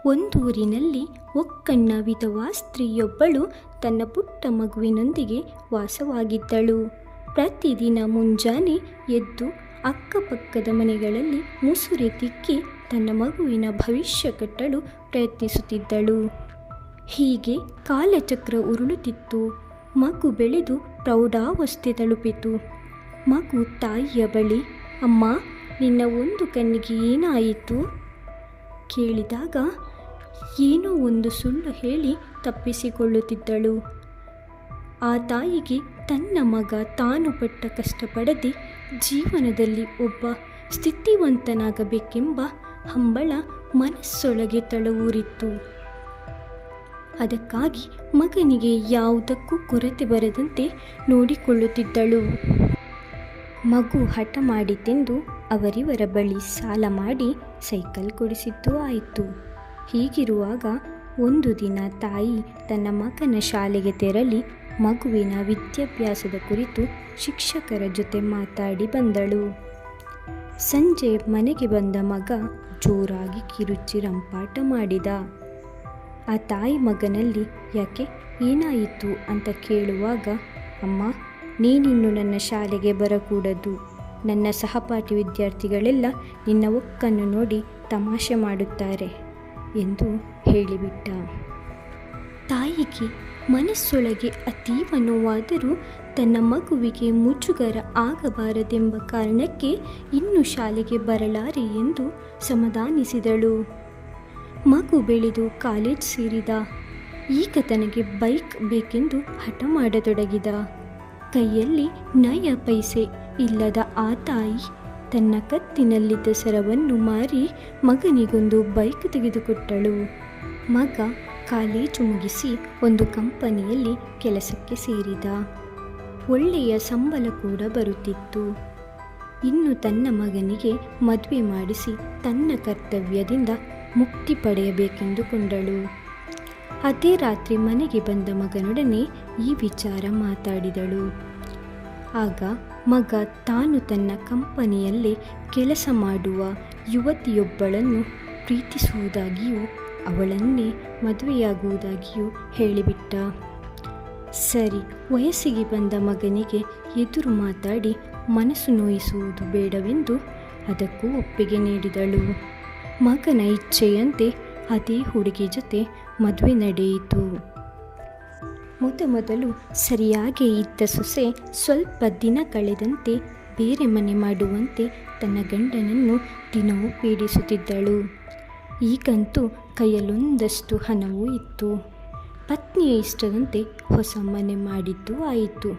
ಒಂದೂರಿನಲ್ಲಿ ಒಕ್ಕಣ್ಣ ವಿಧವಾ ಸ್ತ್ರೀಯೊಬ್ಬಳು ತನ್ನ ಪುಟ್ಟ ಮಗುವಿನೊಂದಿಗೆ ವಾಸವಾಗಿದ್ದಳು. ಪ್ರತಿದಿನ ಮುಂಜಾನೆ ಎದ್ದು ಅಕ್ಕಪಕ್ಕದ ಮನೆಗಳಲ್ಲಿ ಮುಸುರೆ ತಿಕ್ಕಿ ತನ್ನ ಮಗುವಿನ ಭವಿಷ್ಯ ಕಟ್ಟಲು ಪ್ರಯತ್ನಿಸುತ್ತಿದ್ದಳು. ಹೀಗೆ ಕಾಲಚಕ್ರ ಉರುಳುತ್ತಿತ್ತು. ಮಗು ಬೆಳೆದು ಪ್ರೌಢಾವಸ್ಥೆ ತಲುಪಿತು. ಮಗು ತಾಯಿಯ ಬಳಿ, ಅಮ್ಮ, ನಿನ್ನ ಒಂದು ಕಣ್ಣಿಗೆ ಏನಾಯಿತು ಕೇಳಿದಾಗ ಏನೋ ಒಂದು ಸುಳ್ಳು ಹೇಳಿ ತಪ್ಪಿಸಿಕೊಳ್ಳುತ್ತಿದ್ದಳು. ಆ ತಾಯಿಗೆ ತನ್ನ ಮಗ ತಾನು ಪಟ್ಟ ಕಷ್ಟಪಡದೆ ಜೀವನದಲ್ಲಿ ಒಬ್ಬ ಸ್ಥಿತಿವಂತನಾಗಬೇಕೆಂಬ ಹಂಬಲ ಮನಸ್ಸೊಳಗೆ ತಳವೂರಿತ್ತು. ಅದಕ್ಕಾಗಿ ಮಗನಿಗೆ ಯಾವುದಕ್ಕೂ ಕೊರತೆ ಬರದಂತೆ ನೋಡಿಕೊಳ್ಳುತ್ತಿದ್ದಳು. ಮಗು ಹಠ ಮಾಡಿತೆಂದು ಅವರಿವರ ಬಳಿ ಸಾಲ ಮಾಡಿ ಸೈಕಲ್ ಕೊಡಿಸಿದ್ದು ಆಯಿತು. ಹೀಗಿರುವಾಗ ಒಂದು ದಿನ ತಾಯಿ ತನ್ನ ಮಗನ ಶಾಲೆಗೆ ತೆರಳಿ ಮಗುವಿನ ವಿದ್ಯಾಭ್ಯಾಸದ ಕುರಿತು ಶಿಕ್ಷಕರ ಜೊತೆ ಮಾತಾಡಿ ಬಂದಳು. ಸಂಜೆ ಮನೆಗೆ ಬಂದ ಮಗ ಜೋರಾಗಿ ಕಿರುಚಿ ರಂಪಾಟ ಮಾಡಿದ. ಆ ತಾಯಿ ಮಗನಲ್ಲಿ ಯಾಕೆ, ಏನಾಯಿತು ಅಂತ ಕೇಳುವಾಗ, ಅಮ್ಮ, ನೀನಿನ್ನು ನನ್ನ ಶಾಲೆಗೆ ಬರಕೂಡದು. ನನ್ನ ಸಹಪಾಠಿ ವಿದ್ಯಾರ್ಥಿಗಳೆಲ್ಲ ನಿನ್ನ ಒಕ್ಕನ್ನು ನೋಡಿ ತಮಾಷೆ ಮಾಡುತ್ತಾರೆ ಎಂದು ಹೇಳಿಬಿಟ್ಟ. ತಾಯಿಗೆ ಮನಸ್ಸೊಳಗೆ ಅತೀವ ನೋವಾದರೂ ತನ್ನ ಮಗುವಿಗೆ ಮುಜುಗರ ಆಗಬಾರದೆಂಬ ಕಾರಣಕ್ಕೆ ಇನ್ನು ಶಾಲೆಗೆ ಬರಲಾರೆ ಎಂದು ಸಮಾಧಾನಿಸಿದಳು. ಮಗು ಬೆಳೆದು ಕಾಲೇಜ್ ಸೇರಿದ. ಈಗ ತನಗೆ ಬೈಕ್ ಬೇಕೆಂದು ಹಠ ಮಾಡತೊಡಗಿದ. ಕೈಯಲ್ಲಿ ನಯ ಪೈಸೆ ಇಲ್ಲದ ಆ ತಾಯಿ ತನ್ನ ಕತ್ತಿನಲ್ಲಿದ್ದ ಸರವನ್ನು ಮಾರಿ ಮಗನಿಗೊಂದು ಬೈಕ್ ತೆಗೆದುಕೊಟ್ಟಳು. ಮಗ ಕಾಲೇಜು ಮುಗಿಸಿ ಒಂದು ಕಂಪನಿಯಲ್ಲಿ ಕೆಲಸಕ್ಕೆ ಸೇರಿದ. ಒಳ್ಳೆಯ ಸಂಬಳ ಕೂಡ ಬರುತ್ತಿತ್ತು. ಇನ್ನು ತನ್ನ ಮಗನಿಗೆ ಮದುವೆ ಮಾಡಿಸಿ ತನ್ನ ಕರ್ತವ್ಯದಿಂದ ಮುಕ್ತಿ ಪಡೆಯಬೇಕೆಂದುಕೊಂಡಳು. ಅದೇ ರಾತ್ರಿ ಮನೆಗೆ ಬಂದ ಮಗನೊಡನೆ ಈ ವಿಚಾರ ಮಾತಾಡಿದಳು. ಆಗ ಮಗ ತಾನು ತನ್ನ ಕಂಪನಿಯಲ್ಲೇ ಕೆಲಸ ಮಾಡುವ ಯುವತಿಯೊಬ್ಬಳನ್ನು ಪ್ರೀತಿಸುವುದಾಗಿಯೂ ಅವಳನ್ನೇ ಮದುವೆಯಾಗುವುದಾಗಿಯೂ ಹೇಳಿಬಿಟ್ಟ. ಸರಿ, ವಯಸ್ಸಿಗೆ ಬಂದ ಮಗನಿಗೆ ಎದುರು ಮಾತಾಡಿ ಮನಸ್ಸು ನೋಯಿಸುವುದು ಬೇಡವೆಂದು ಅದಕ್ಕೂ ಒಪ್ಪಿಗೆ ನೀಡಿದಳು. ಮಗನ ಇಚ್ಛೆಯಂತೆ ಅದೇ ಹುಡುಗಿ ಜೊತೆ ಮದುವೆ ನಡೆಯಿತು. ಮೊದಲು ಸರಿಯಾಗಿ ಇದ್ದ ಸೊಸೆ ಸ್ವಲ್ಪ ದಿನ ಕಳೆದಂತೆ ಬೇರೆ ಮನೆ ಮಾಡುವಂತೆ ತನ್ನ ಗಂಡನನ್ನು ದಿನವೂ ಪೀಡಿಸುತ್ತಿದ್ದಳು. ಈಗಂತೂ ಕೈಯಲ್ಲೊಂದಷ್ಟು ಹಣವೂ ಇತ್ತು. ಪತ್ನಿಯ ಇಷ್ಟದಂತೆ ಹೊಸ ಮನೆ ಮಾಡಿದ್ದು ಆಯಿತು.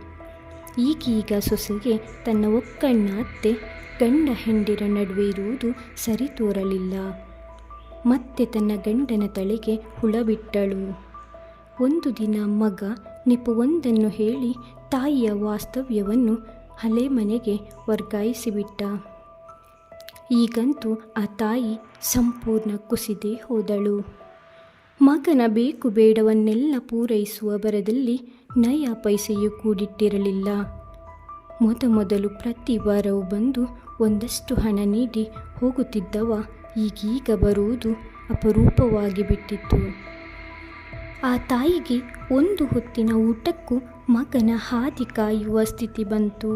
ಈಗೀಗ ಸೊಸೆಗೆ ತನ್ನ ಒಕ್ಕಣ್ಣ ಅತ್ತೆ ಗಂಡ ಹೆಂಡಿರ ನಡುವೆ ಇರುವುದು ಸರಿ ತೋರಲಿಲ್ಲ. ಮತ್ತೆ ತನ್ನ ಗಂಡನ ತಲೆಗೆ ಹುಳ ಬಿಟ್ಟಳು. ಒಂದು ದಿನ ಮಗ ನೆಪವೊಂದನ್ನು ಹೇಳಿ ತಾಯಿಯ ವಾಸ್ತವ್ಯವನ್ನು ಹಳೆ ಮನೆಗೆ ವರ್ಗಾಯಿಸಿಬಿಟ್ಟ. ಈಗಂತೂ ಆ ತಾಯಿ ಸಂಪೂರ್ಣ ಕುಸಿದೇ ಹೋದಳು. ಮಗನ ಬೇಕು ಬೇಡವನ್ನೆಲ್ಲ ಪೂರೈಸುವ ಬರದಲ್ಲಿ ನಯ ಪೈಸೆಯೂ ಕೂಡಿಟ್ಟಿರಲಿಲ್ಲ. ಮೊದಲು ಪ್ರತಿ ವಾರವೂ ಬಂದು ಒಂದಷ್ಟು ಹಣ ನೀಡಿ ಹೋಗುತ್ತಿದ್ದವ ಈಗೀಗ ಬರುವುದು ಅಪರೂಪವಾಗಿ ಬಿಟ್ಟಿತ್ತು. ಆ ತಾಯಿಗೆ ಒಂದು ಹೊತ್ತಿನ ಊಟಕ್ಕೂ ಮಗನ ಹಾದಿ ಕಾಯುವ ಸ್ಥಿತಿ ಬಂತು.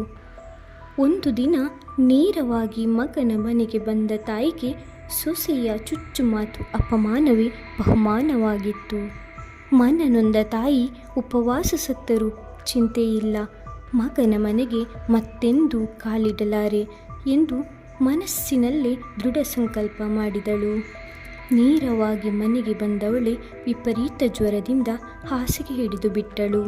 ಒಂದು ದಿನ ನೇರವಾಗಿ ಮಗನ ಮನೆಗೆ ಬಂದ ತಾಯಿಗೆ ಸೊಸೆಯ ಚುಚ್ಚುಮಾತು ಅಪಮಾನವೇ ಬಹುಮಾನವಾಗಿತ್ತು. ಮನನೊಂದ ತಾಯಿ ಉಪವಾಸ ಸತ್ತರೂ ಚಿಂತೆಯಿಲ್ಲ, ಮಗನ ಮನೆಗೆ ಮತ್ತೆಂದೂ ಕಾಲಿಡಲಾರೆ ಎಂದು ಮನಸ್ಸಿನಲ್ಲೇ ದೃಢ ಸಂಕಲ್ಪ ಮಾಡಿದಳು. ನೇರವಾಗಿ ಮನೆಗೆ ಬಂದವಳೆ ವಿಪರೀತ ಜ್ವರದಿಂದ ಹಾಸಿಗೆ ಹಿಡಿದು ಬಿಟ್ಟಳು.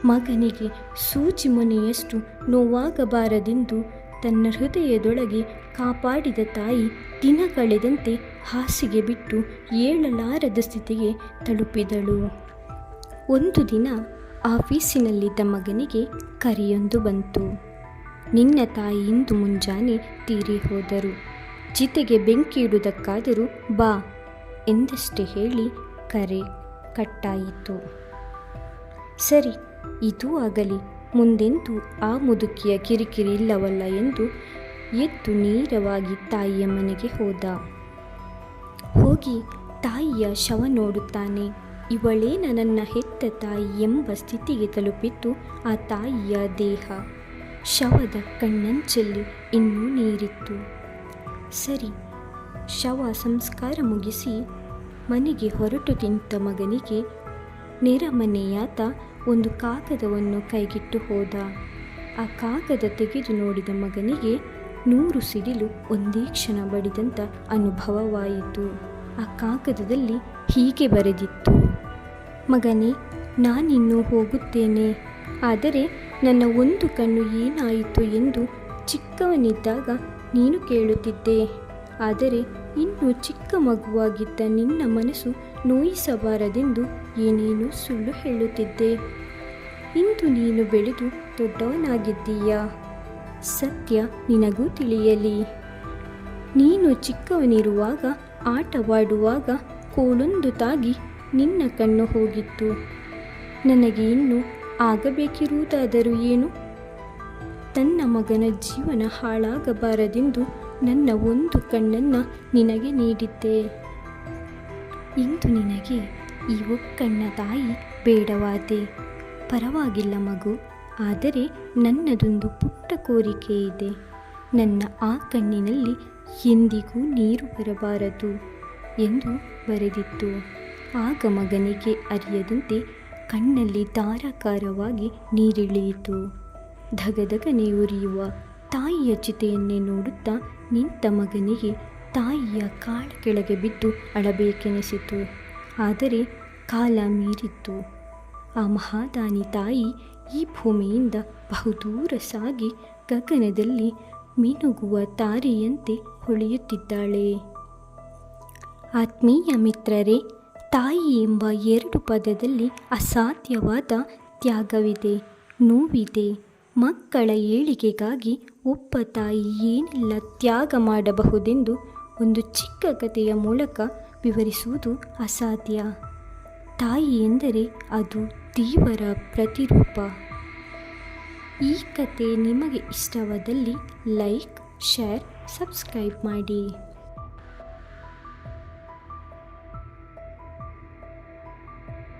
ಮಗನಿಗೆ ಸೂಜಿ ಮೊನೆಯಷ್ಟು ನೋವಾಗಬಾರದೆಂದು ತನ್ನ ಹೃದಯದೊಳಗೆ ಕಾಪಾಡಿದ ತಾಯಿ ದಿನ ಕಳೆದಂತೆ ಹಾಸಿಗೆ ಬಿಟ್ಟು ಏಳಲಾರದ ಸ್ಥಿತಿಗೆ ತಲುಪಿದಳು. ಒಂದು ದಿನ ಆಫೀಸಿನಲ್ಲಿದ್ದ ಮಗನಿಗೆ ಕರೆಯೊಂದು ಬಂತು. ನಿನ್ನ ತಾಯಿ ಇಂದು ಮುಂಜಾನೆ ತೀರಿ ಹೋದರು, ಚಿತೆಗೆ ಬೆಂಕಿ ಇಡುವುದಕ್ಕಾದರೂ ಬಾ ಎಂದಷ್ಟೇ ಹೇಳಿ ಕರೆ ಕಟ್ಟಾಯಿತು. ಸರಿ, ಇದೂ ಆಗಲಿ, ಮುಂದೆಂದೂ ಆ ಮುದುಕಿಯ ಕಿರಿಕಿರಿ ಇಲ್ಲವಲ್ಲ ಎಂದು ಎದ್ದು ನೇರವಾಗಿ ತಾಯಿಯ ಮನೆಗೆ ಹೋದ. ಹೋಗಿ ತಾಯಿಯ ಶವ ನೋಡುತ್ತಾನೆ. ಇವಳೇ ನನ್ನ ಹೆತ್ತ ತಾಯಿ ಎಂಬ ಸ್ಥಿತಿಗೆ ತಲುಪಿತ್ತು ಆ ತಾಯಿಯ ದೇಹ. ಶವದ ಕಣ್ಣಂಚಲ್ಲಿ ಇನ್ನೂ ನೀರಿತ್ತು. ಸರಿ, ಶವ ಸಂಸ್ಕಾರ ಮುಗಿಸಿ ಮನೆಗೆ ಹೊರಟು ನಿಂತ ಮಗನಿಗೆ ನೆರೆಮನೆಯಾತ ಒಂದು ಕಾಗದವನ್ನು ಕೈಗಿಟ್ಟು ಹೋದ. ಆ ಕಾಗದ ತೆಗೆದು ನೋಡಿದ ಮಗನಿಗೆ 100 ಸಿಡಿಲು ಒಂದೇ ಕ್ಷಣ ಬಡಿದಂಥ ಅನುಭವವಾಯಿತು. ಆ ಕಾಗದದಲ್ಲಿ ಹೀಗೆ ಬರೆದಿತ್ತು: ಮಗನೇ, ನಾನಿನ್ನೂ ಹೋಗುತ್ತೇನೆ. ಆದರೆ ನನ್ನ ಒಂದು ಕಣ್ಣು ಏನಾಯಿತು ಎಂದು ಚಿಕ್ಕವನಿದ್ದಾಗ ನೀನು ಕೇಳುತ್ತಿದ್ದೆ. ಆದರೆ ಇನ್ನೂ ಚಿಕ್ಕ ಮಗುವಾಗಿದ್ದ ನಿನ್ನ ಮನಸ್ಸು ನೋಯಿಸಬಾರದೆಂದು ಏನೇನೋ ಸುಳ್ಳು ಹೇಳುತ್ತಿದ್ದೆ. ಇಂದು ನೀನು ಬೆಳೆದು ದೊಡ್ಡವನಾಗಿದ್ದೀಯಾ. ಸತ್ಯ ನಿನಗೂ ತಿಳಿಯಲಿ. ನೀನು ಚಿಕ್ಕವನಿರುವಾಗ ಆಟವಾಡುವಾಗ ಕೋಲೊಂದು ತಾಗಿ ನಿನ್ನ ಕಣ್ಣು ಹೋಗಿತ್ತು. ನನಗೆ ಇನ್ನು ಆಗಬೇಕಿರುವುದಾದರೂ ಏನು? ತನ್ನ ಮಗನ ಜೀವನ ಹಾಳಾಗಬಾರದೆಂದು ನನ್ನ ಒಂದು ಕಣ್ಣನ್ನು ನಿನಗೆ ನೀಡಿದ್ದೆ. ಇಂದು ನಿನಗೆ ಈ ಒಕ್ಕಣ್ಣ ತಾಯಿ ಬೇಡವಾದೆ. ಪರವಾಗಿಲ್ಲ ಮಗು, ಆದರೆ ನನ್ನದೊಂದು ಪುಟ್ಟ ಕೋರಿಕೆ ಇದೆ. ನನ್ನ ಆ ಕಣ್ಣಿನಲ್ಲಿ ಎಂದಿಗೂ ನೀರು ಬರಬಾರದು ಎಂದು ಬರೆದಿತ್ತು. ಆಗ ಮಗನಿಗೆ ಅರಿಯದಂತೆ ಕಣ್ಣಲ್ಲಿ ಧಾರಾಕಾರವಾಗಿ ನೀರಿಳಿಯಿತು. ಧಗಧಗನೆ ಉರಿಯುವ ತಾಯಿಯ ಚಿತೆಯನ್ನೇ ನೋಡುತ್ತಾ ನಿಂತ ಮಗನಿಗೆ ತಾಯಿಯ ಕಾಲ ಕೆಳಗೆ ಬಿದ್ದು ಅಳಬೇಕೆನಿಸಿತು. ಆದರೆ ಕಾಲ ಮೀರಿತ್ತು. ಆ ಮಹಾದಾನಿ ತಾಯಿ ಈ ಭೂಮಿಯಿಂದ ಬಹುದೂರ ಸಾಗಿ ಗಗನದಲ್ಲಿ ಮಿನುಗುವ ತಾರೆಯಂತೆ ಹೊಳೆಯುತ್ತಿದ್ದಾಳೆ. ಆತ್ಮೀಯ ಮಿತ್ರರೇ, ತಾಯಿ ಎಂಬ 2 ಪದದಲ್ಲಿ ಅಸಾಧ್ಯವಾದ ತ್ಯಾಗವಿದೆ, ನೋವಿದೆ. ಮಕ್ಕಳ ಏಳಿಗೆಗಾಗಿ ಒಬ್ಬ ತಾಯಿ ಏನೆಲ್ಲ ತ್ಯಾಗ ಮಾಡಬಹುದೆಂದು ಒಂದು ಚಿಕ್ಕ ಕಥೆಯ ಮೂಲಕ ವಿವರಿಸುವುದು ಅಸಾಧ್ಯ. ತಾಯಿ ಎಂದರೆ ಅದು ದೇವರ ಪ್ರತಿರೂಪ. ಈ ಕತೆ ನಿಮಗೆ ಇಷ್ಟವಾದಲ್ಲಿ ಲೈಕ್, ಶೇರ್, ಸಬ್ಸ್ಕ್ರೈಬ್ ಮಾಡಿ.